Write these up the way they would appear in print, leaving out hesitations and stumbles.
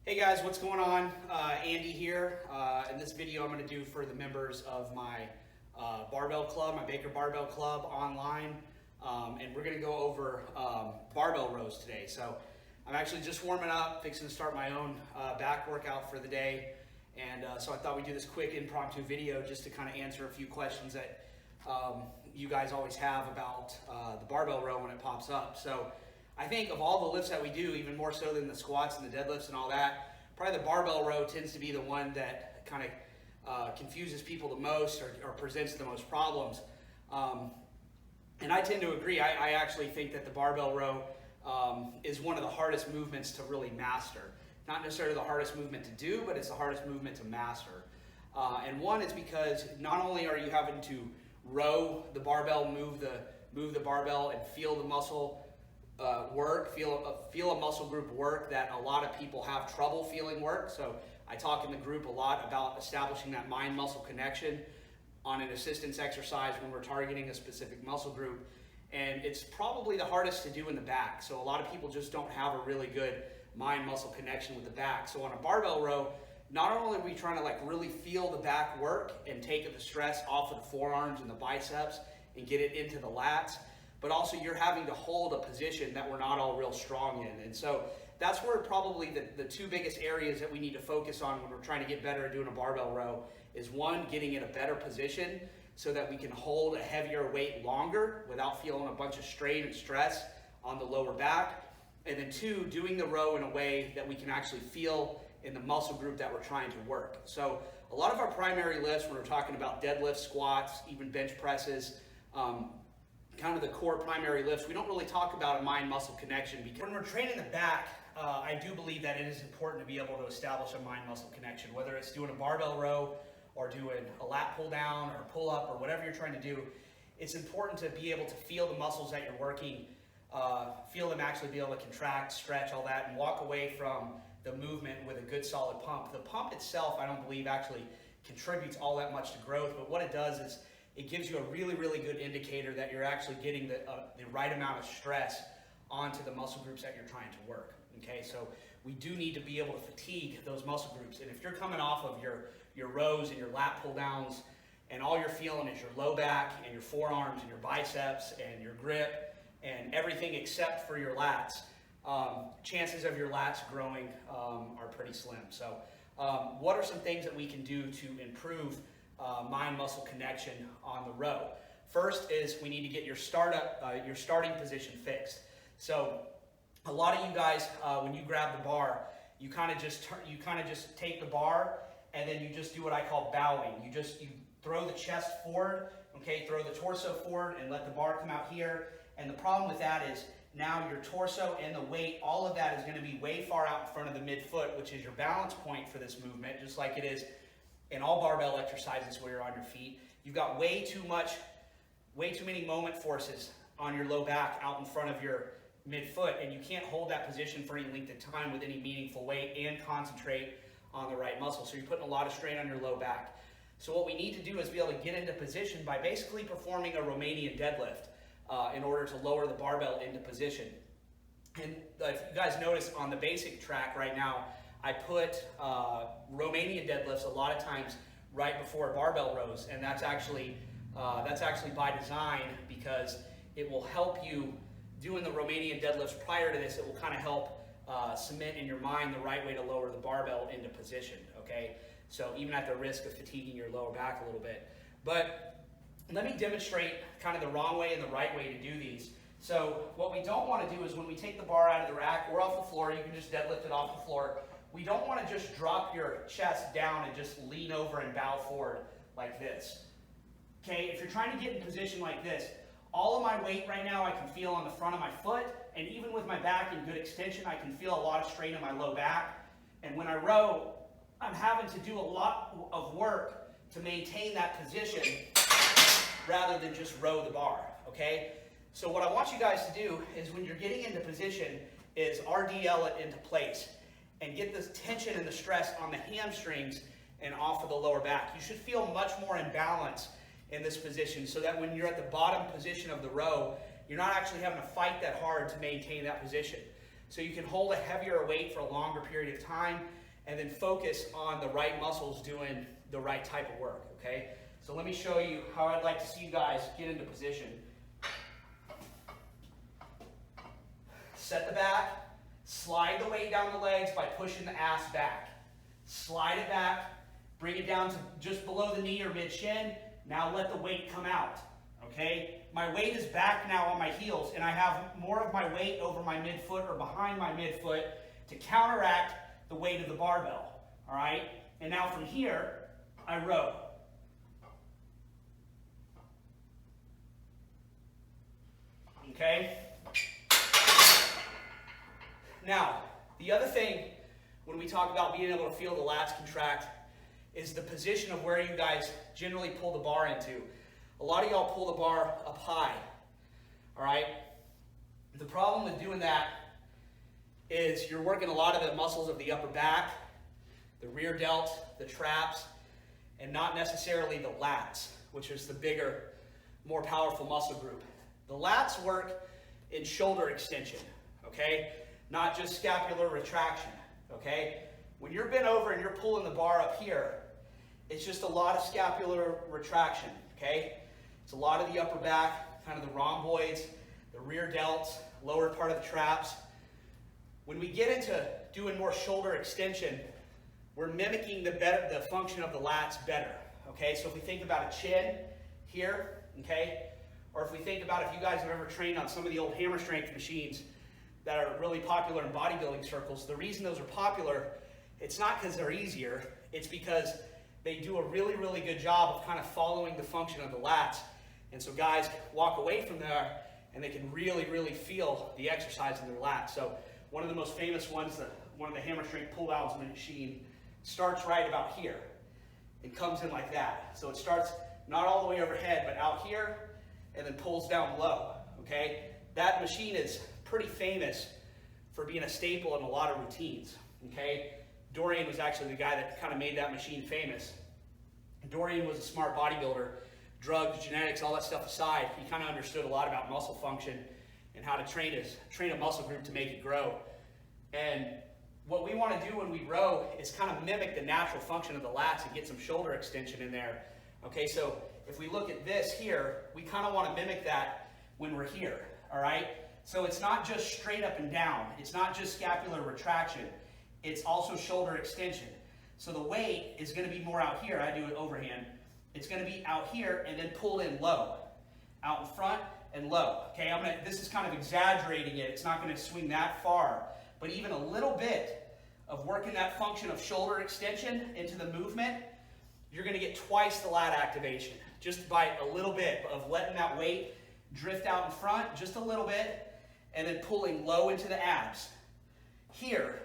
Hey guys, what's going on? Andy here. In this video I'm going to do for the members of my barbell club, my Baker Barbell Club online. And we're going to go over barbell rows today. So I'm actually just warming up, fixing to start my own back workout for the day. And so I thought we'd do this quick impromptu video just to kind of answer a few questions that you guys always have about the barbell row when it pops up. So I think of all the lifts that we do, even more so than the squats and the deadlifts and all that, probably the barbell row tends to be the one that kind of confuses people the most or presents the most problems. And I tend to agree. I actually think that the barbell row is one of the hardest movements to really master. Not necessarily the hardest movement to do, but it's the hardest movement to master. And one is because not only are you having to row the barbell, move the barbell and feel the muscle work, feel a muscle group work that a lot of people have trouble feeling work. So I talk in the group a lot about establishing that mind-muscle connection on an assistance exercise when we're targeting a specific muscle group. And it's probably the hardest to do in the back. So a lot of people just don't have a really good mind-muscle connection with the back. So on a barbell row, not only are we trying to really feel the back work and take the stress off of the forearms and the biceps and get it into the lats, but also you're having to hold a position that we're not all real strong in. And so that's where probably the two biggest areas that we need to focus on when we're trying to get better at doing a barbell row is one, getting in a better position so that we can hold a heavier weight longer without feeling a bunch of strain and stress on the lower back. And then two, doing the row in a way that we can actually feel in the muscle group that we're trying to work. So a lot of our primary lifts, when we're talking about deadlifts, squats, even bench presses, kind of the core primary lifts, we don't really talk about a mind-muscle connection because when we're training the back, I do believe that it is important to be able to establish a mind-muscle connection, whether it's doing a barbell row or doing a lat pull down or pull up or whatever you're trying to do. It's important to be able to feel the muscles that you're working, feel them actually be able to contract, stretch, all that, and walk away from the movement with a good solid pump. The pump itself, I don't believe actually contributes all that much to growth, but what it does is it gives you a really, really good indicator that you're actually getting the right amount of stress onto the muscle groups that you're trying to work. Okay, so we do need to be able to fatigue those muscle groups. And if you're coming off of your rows and your lat pull downs, and all you're feeling is your low back and your forearms and your biceps and your grip and everything except for your lats, chances of your lats growing are pretty slim. So what are some things that we can do to improve mind-muscle connection on the row? First is we need to get your starting position fixed. So a lot of you guys, when you grab the bar, you kind of just take the bar and then you just do what I call bowing. You throw the chest forward, okay, throw the torso forward and let the bar come out here. And the problem with that is now your torso and the weight, all of that is going to be way far out in front of the midfoot, which is your balance point for this movement, just like it is in all barbell exercises where you're on your feet. You've got way too many moment forces on your low back out in front of your midfoot, and you can't hold that position for any length of time with any meaningful weight and concentrate on the right muscle. So you're putting a lot of strain on your low back. So what we need to do is be able to get into position by basically performing a Romanian deadlift in order to lower the barbell into position. And if you guys notice on the basic track right now, I put Romanian deadlifts a lot of times right before barbell rows, and that's actually by design because it will help you doing the Romanian deadlifts prior to this. It will kind of help cement in your mind the right way to lower the barbell into position. Okay, so even at the risk of fatiguing your lower back a little bit. But let me demonstrate kind of the wrong way and the right way to do these. So what we don't want to do is when we take the bar out of the rack or off the floor, you can just deadlift it off the floor. We don't want to just drop your chest down and just lean over and bow forward like this. Okay, if you're trying to get in position like this, all of my weight right now I can feel on the front of my foot, and even with my back in good extension, I can feel a lot of strain in my low back. And when I row, I'm having to do a lot of work to maintain that position rather than just row the bar, okay? So what I want you guys to do is when you're getting into position is RDL it into place and get this tension and the stress on the hamstrings and off of the lower back. You should feel much more in balance in this position so that when you're at the bottom position of the row, you're not actually having to fight that hard to maintain that position. So you can hold a heavier weight for a longer period of time and then focus on the right muscles doing the right type of work, okay? So let me show you how I'd like to see you guys get into position. Set the back, slide the weight down the legs by pushing the ass back. Slide it back, bring it down to just below the knee or mid-shin. Now let the weight come out, okay? My weight is back now on my heels, and I have more of my weight over my midfoot or behind my midfoot to counteract the weight of the barbell, all right? And now from here, I row. Okay? Now, the other thing when we talk about being able to feel the lats contract is the position of where you guys generally pull the bar into. A lot of y'all pull the bar up high, all right? The problem with doing that is you're working a lot of the muscles of the upper back, the rear delt, the traps, and not necessarily the lats, which is the bigger, more powerful muscle group. The lats work in shoulder extension, okay? Not just scapular retraction, okay? When you're bent over and you're pulling the bar up here, it's just a lot of scapular retraction, okay? It's a lot of the upper back, kind of the rhomboids, the rear delts, lower part of the traps. When we get into doing more shoulder extension, we're mimicking the function of the lats better, okay? So if we think about a chin here, okay? Or if we think about if you guys have ever trained on some of the old hammer strength machines that are really popular in bodybuilding circles, the reason those are popular, it's not because they're easier, it's because they do a really, really good job of kind of following the function of the lats. And so guys walk away from there and they can really, really feel the exercise in their lats. So one of the most famous ones, one of the hammer strength pull-downs machine, starts right about here. It comes in like that. So it starts not all the way overhead, but out here, and then pulls down low, okay? That machine is pretty famous for being a staple in a lot of routines, okay? Dorian was actually the guy that kind of made that machine famous. Dorian was a smart bodybuilder. Drugs, genetics, all that stuff aside, he kind of understood a lot about muscle function and how to train a muscle group to make it grow. And what we want to do when we row is kind of mimic the natural function of the lats and get some shoulder extension in there. Okay, so if we look at this here, we kind of want to mimic that when we're here, all right? So it's not just straight up and down. It's not just scapular retraction. It's also shoulder extension. So the weight is going to be more out here. I do it overhand. It's going to be out here and then pulled in low. Out in front and low. Okay, this is kind of exaggerating it. It's not going to swing that far. But even a little bit of working that function of shoulder extension into the movement, you're going to get twice the lat activation. Just by a little bit of letting that weight drift out in front, just a little bit, and then pulling low into the abs. Here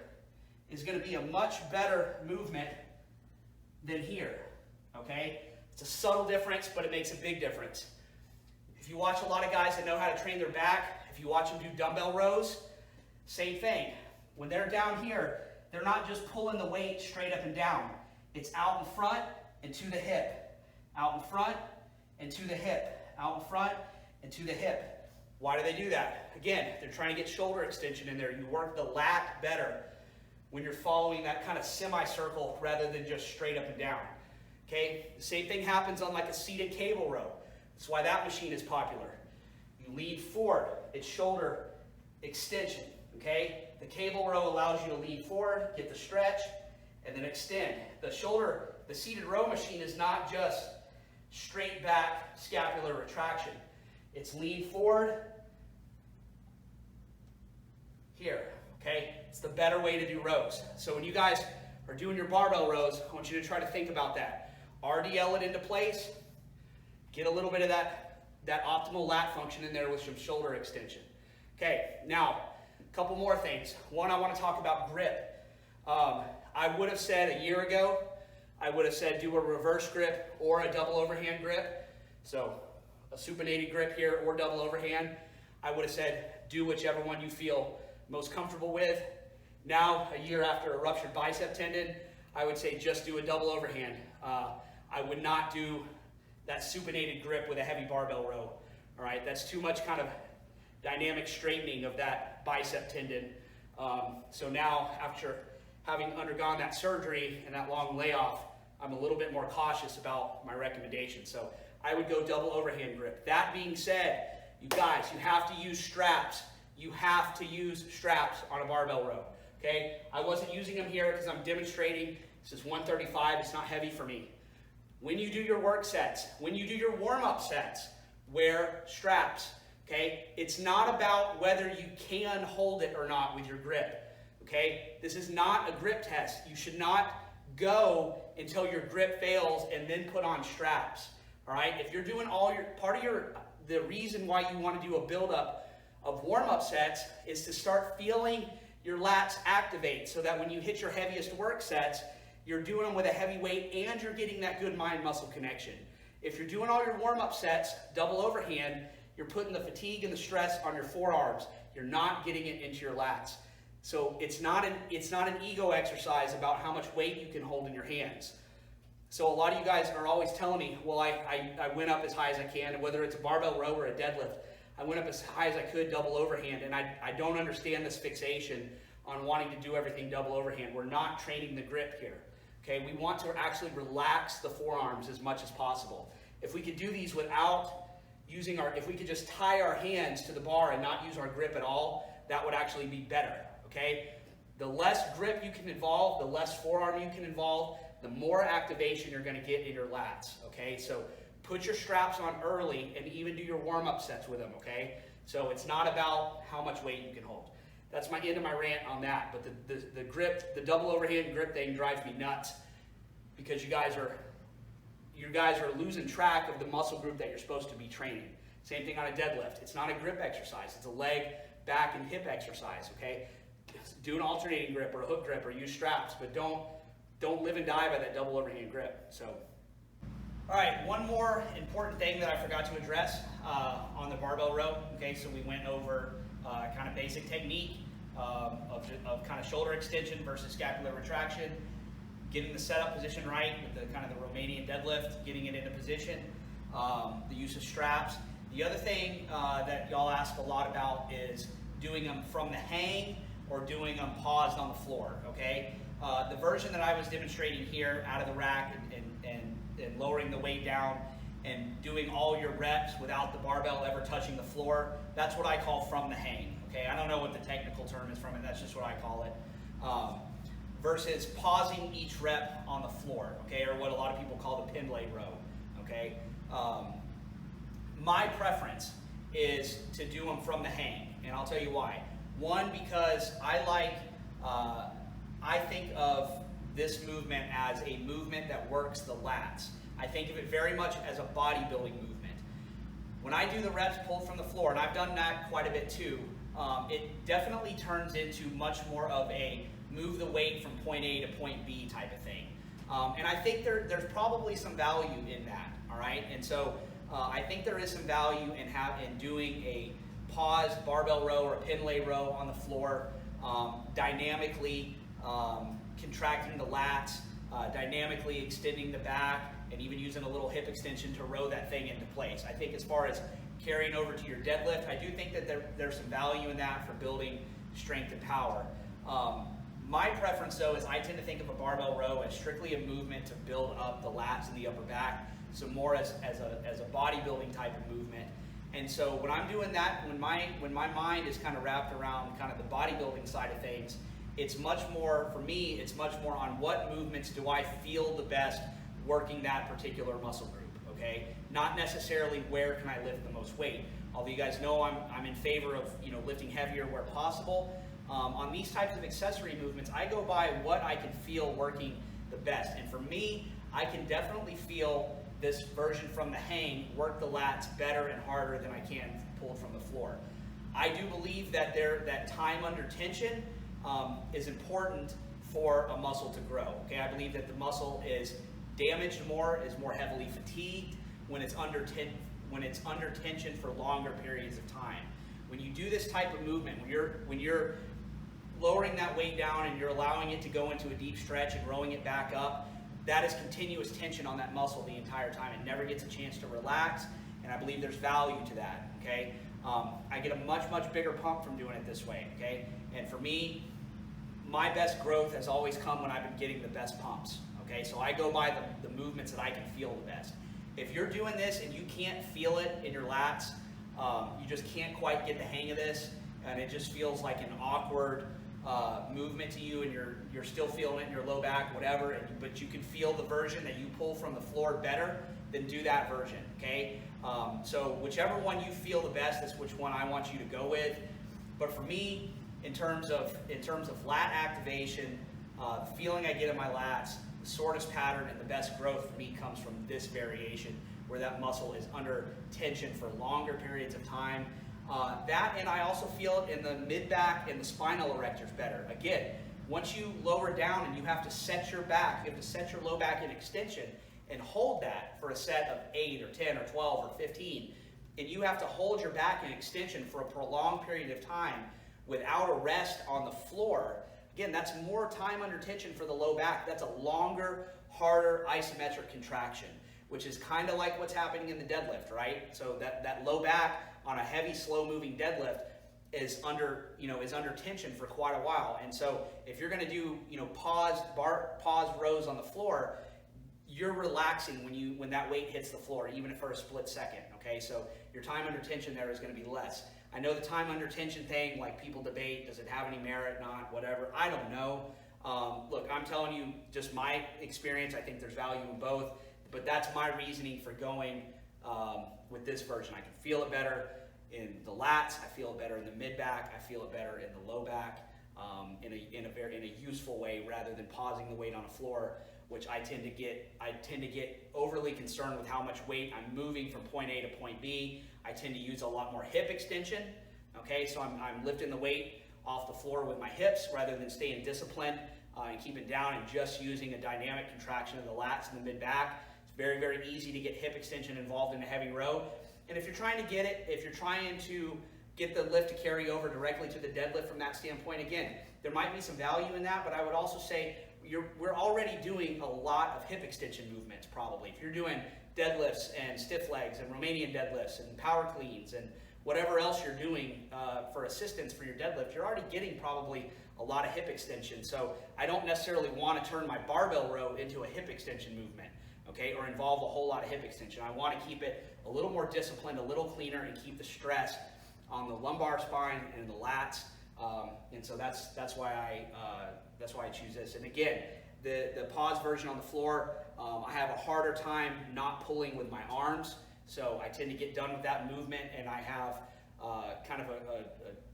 is going to be a much better movement than here, okay? It's a subtle difference, but it makes a big difference. If you watch a lot of guys that know how to train their back, if you watch them do dumbbell rows, same thing. When they're down here, they're not just pulling the weight straight up and down. It's out in front and to the hip. Out in front and to the hip. Out in front and to the hip. Why do they do that? Again, they're trying to get shoulder extension in there. You work the lat better when you're following that kind of semicircle rather than just straight up and down. Okay? The same thing happens on like a seated cable row. That's why that machine is popular. You lean forward, it's shoulder extension. Okay? The cable row allows you to lean forward, get the stretch, and then extend. The seated row machine is not just straight back scapular retraction. It's lean forward here. Okay? It's the better way to do rows. So when you guys are doing your barbell rows, I want you to try to think about that. RDL it into place. Get a little bit of that optimal lat function in there with some shoulder extension. Okay, now, a couple more things. One, I want to talk about grip. I would have said a year ago, I would have said do a reverse grip or a double overhand grip. So a supinated grip here or double overhand. I would have said do whichever one you feel most comfortable with. Now, a year after a ruptured bicep tendon, I would say just do a double overhand. I would not do that supinated grip with a heavy barbell row. All right, that's too much kind of dynamic straightening of that bicep tendon. So now, after having undergone that surgery and that long layoff, I'm a little bit more cautious about my recommendation. So I would go double overhand grip. That being said, you guys, you have to use straps. You have to use straps on a barbell row, okay? I wasn't using them here because I'm demonstrating. This is 135, it's not heavy for me. When you do your work sets, when you do your warm-up sets, wear straps, okay? It's not about whether you can hold it or not with your grip, okay? This is not a grip test. You should not go until your grip fails and then put on straps, all right? If you're doing the reason why you want to do a build-up of warm-up sets is to start feeling your lats activate so that when you hit your heaviest work sets, you're doing them with a heavy weight and you're getting that good mind-muscle connection. If you're doing all your warm-up sets, double overhand, you're putting the fatigue and the stress on your forearms. You're not getting it into your lats. So it's not an ego exercise about how much weight you can hold in your hands. So a lot of you guys are always telling me, well, I went up as high as I can, and whether it's a barbell row or a deadlift, I went up as high as I could double overhand, and I don't understand this fixation on wanting to do everything double overhand. We're not training the grip here, okay? We want to actually relax the forearms as much as possible. If we could do these without using if we could just tie our hands to the bar and not use our grip at all, that would actually be better, okay? The less grip you can involve, the less forearm you can involve, the more activation you're going to get in your lats, okay? So put your straps on early and even do your warm-up sets with them, okay? So it's not about how much weight you can hold. That's my end of my rant on that. But the grip, the double overhand grip thing drives me nuts because you guys are losing track of the muscle group that you're supposed to be training. Same thing on a deadlift. It's not a grip exercise. It's a leg, back, and hip exercise, okay? Do an alternating grip or a hook grip or use straps, but don't live and die by that double overhand grip. So, all right, one more important thing that I forgot to address on the barbell row. Okay, so we went over kind of basic technique of kind of shoulder extension versus scapular retraction, getting the setup position right with the kind of the Romanian deadlift, getting it into position, the use of straps. The other thing that y'all ask a lot about is doing them from the hang or doing them paused on the floor, okay? The version that I was demonstrating here out of the rack and lowering the weight down and doing all your reps without the barbell ever touching the floor, that's what I call from the hang, okay? I don't know what the technical term is from it, that's just what I call it. Versus pausing each rep on the floor, okay? Or what a lot of people call the pendlay row, okay? My preference is to do them from the hang, and I'll tell you why. One, because I think of this movement as a movement that works the lats. I think of it very much as a bodybuilding movement. When I do the reps pulled from the floor, and I've done that quite a bit too, it definitely turns into much more of a move the weight from point A to point B type of thing. And I think there's probably some value in that, all right? And so I think there is some value in doing a paused barbell row or a pendlay row on the floor, dynamically contracting the lats, dynamically extending the back, and even using a little hip extension to row that thing into place. I think as far as carrying over to your deadlift, I do think that there's some value in that for building strength and power. My preference, though, is I tend to think of a barbell row as strictly a movement to build up the lats and the upper back, so more as a bodybuilding type of movement. And so when I'm doing that, when my mind is kind of wrapped around kind of the bodybuilding side of things, it's much more, for me, it's much more on what movements do I feel the best working that particular muscle group, okay? Not necessarily where can I lift the most weight. Although you guys know I'm in favor of lifting heavier where possible. On these types of accessory movements, I go by what I can feel working the best. And for me, I can definitely feel this version from the hang work the lats better and harder than I can pulled from the floor. I do believe that that time under tension is important for a muscle to grow. Okay, I believe that the muscle is damaged more, is more heavily fatigued when it's under tension for longer periods of time. When you do this type of movement, when you're lowering that weight down and you're allowing it to go into a deep stretch and rowing it back up, that is continuous tension on that muscle the entire time. It never gets a chance to relax, and I believe there's value to that, okay? I get a much, much bigger pump from doing it this way, okay? And for me, my best growth has always come when I've been getting the best pumps. Okay, so I go by the movements that I can feel the best. If you're doing this and you can't feel it in your lats, you just can't quite get the hang of this, and it just feels like an awkward movement to you, and you're still feeling it in your low back, whatever, but you can feel the version that you pull from the floor better, then do that version, okay? So whichever one you feel the best, that's which one I want you to go with. But for me, in terms of lat activation, the feeling I get in my lats, the shortest pattern and the best growth for me comes from this variation, where that muscle is under tension for longer periods of time. That, and I also feel it in the mid-back and the spinal erectors better. Again, once you lower down and you have to set your back, you have to set your low back in extension and hold that for a set of 8 or 10 or 12 or 15, and you have to hold your back in extension for a prolonged period of time without a rest on the floor. Again, that's more time under tension for the low back. That's a longer, harder isometric contraction, which is kind of like what's happening in the deadlift, right? So that low back on a heavy, slow-moving deadlift is under tension for quite a while. And so if you're going to do paused rows on the floor, you're relaxing when that weight hits the floor, even if for a split second. Okay, so your time under tension there is going to be less. I know the time under tension thing, like people debate, does it have any merit, not, whatever. I don't know. Look, I'm telling you just my experience. I think there's value in both, but that's my reasoning for going with this version. I can feel it better in the lats. I feel it better in the mid back. I feel it better in the low back in a useful way, rather than pausing the weight on a floor, which I tend to get overly concerned with how much weight I'm moving from point A to point B. I tend to use a lot more hip extension. Okay, so I'm lifting the weight off the floor with my hips rather than staying disciplined and keeping down and just using a dynamic contraction of the lats and the mid back. It's very, very easy to get hip extension involved in a heavy row. And if you're trying to get the lift to carry over directly to the deadlift from that standpoint, again, there might be some value in that, but I would also say we're already doing a lot of hip extension movements probably. If you're doing deadlifts and stiff legs and Romanian deadlifts and power cleans and whatever else you're doing for assistance for your deadlift, you're already getting probably a lot of hip extension. So I don't necessarily want to turn my barbell row into a hip extension movement, okay, or involve a whole lot of hip extension. I want to keep it a little more disciplined, a little cleaner, and keep the stress on the lumbar spine and the lats. And so that's why I choose this. And again, the pause version on the floor, I have a harder time not pulling with my arms, so I tend to get done with that movement, and I have kind of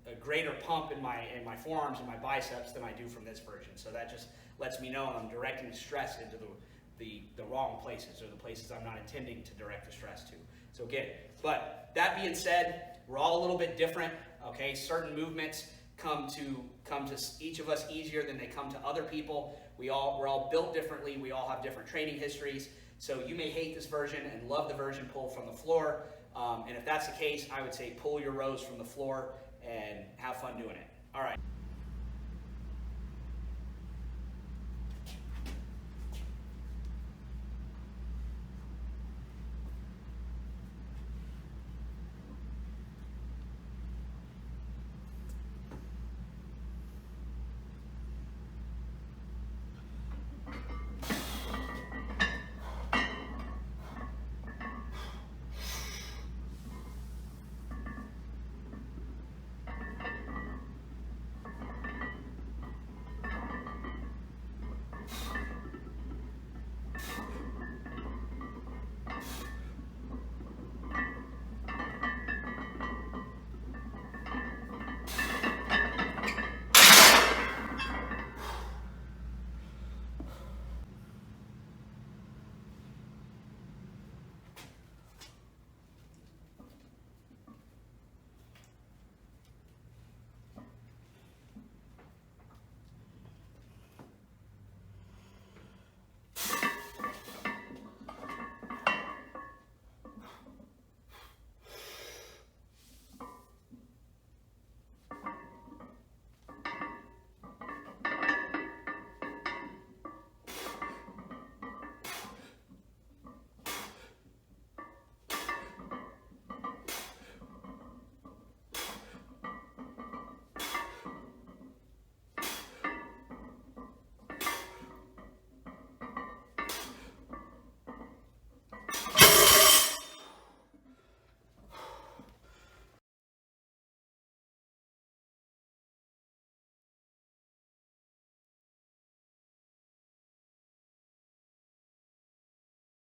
a greater pump in my forearms and my biceps than I do from this version. So that just lets me know I'm directing stress into the wrong places, or the places I'm not intending to direct the stress to. So again, but that being said, we're all a little bit different. Okay, certain movements come to each of us easier than they come to other people. We're all built differently. We all have different training histories. So you may hate this version and love the version pulled from the floor. And if that's the case, I would say pull your rows from the floor and have fun doing it. All right.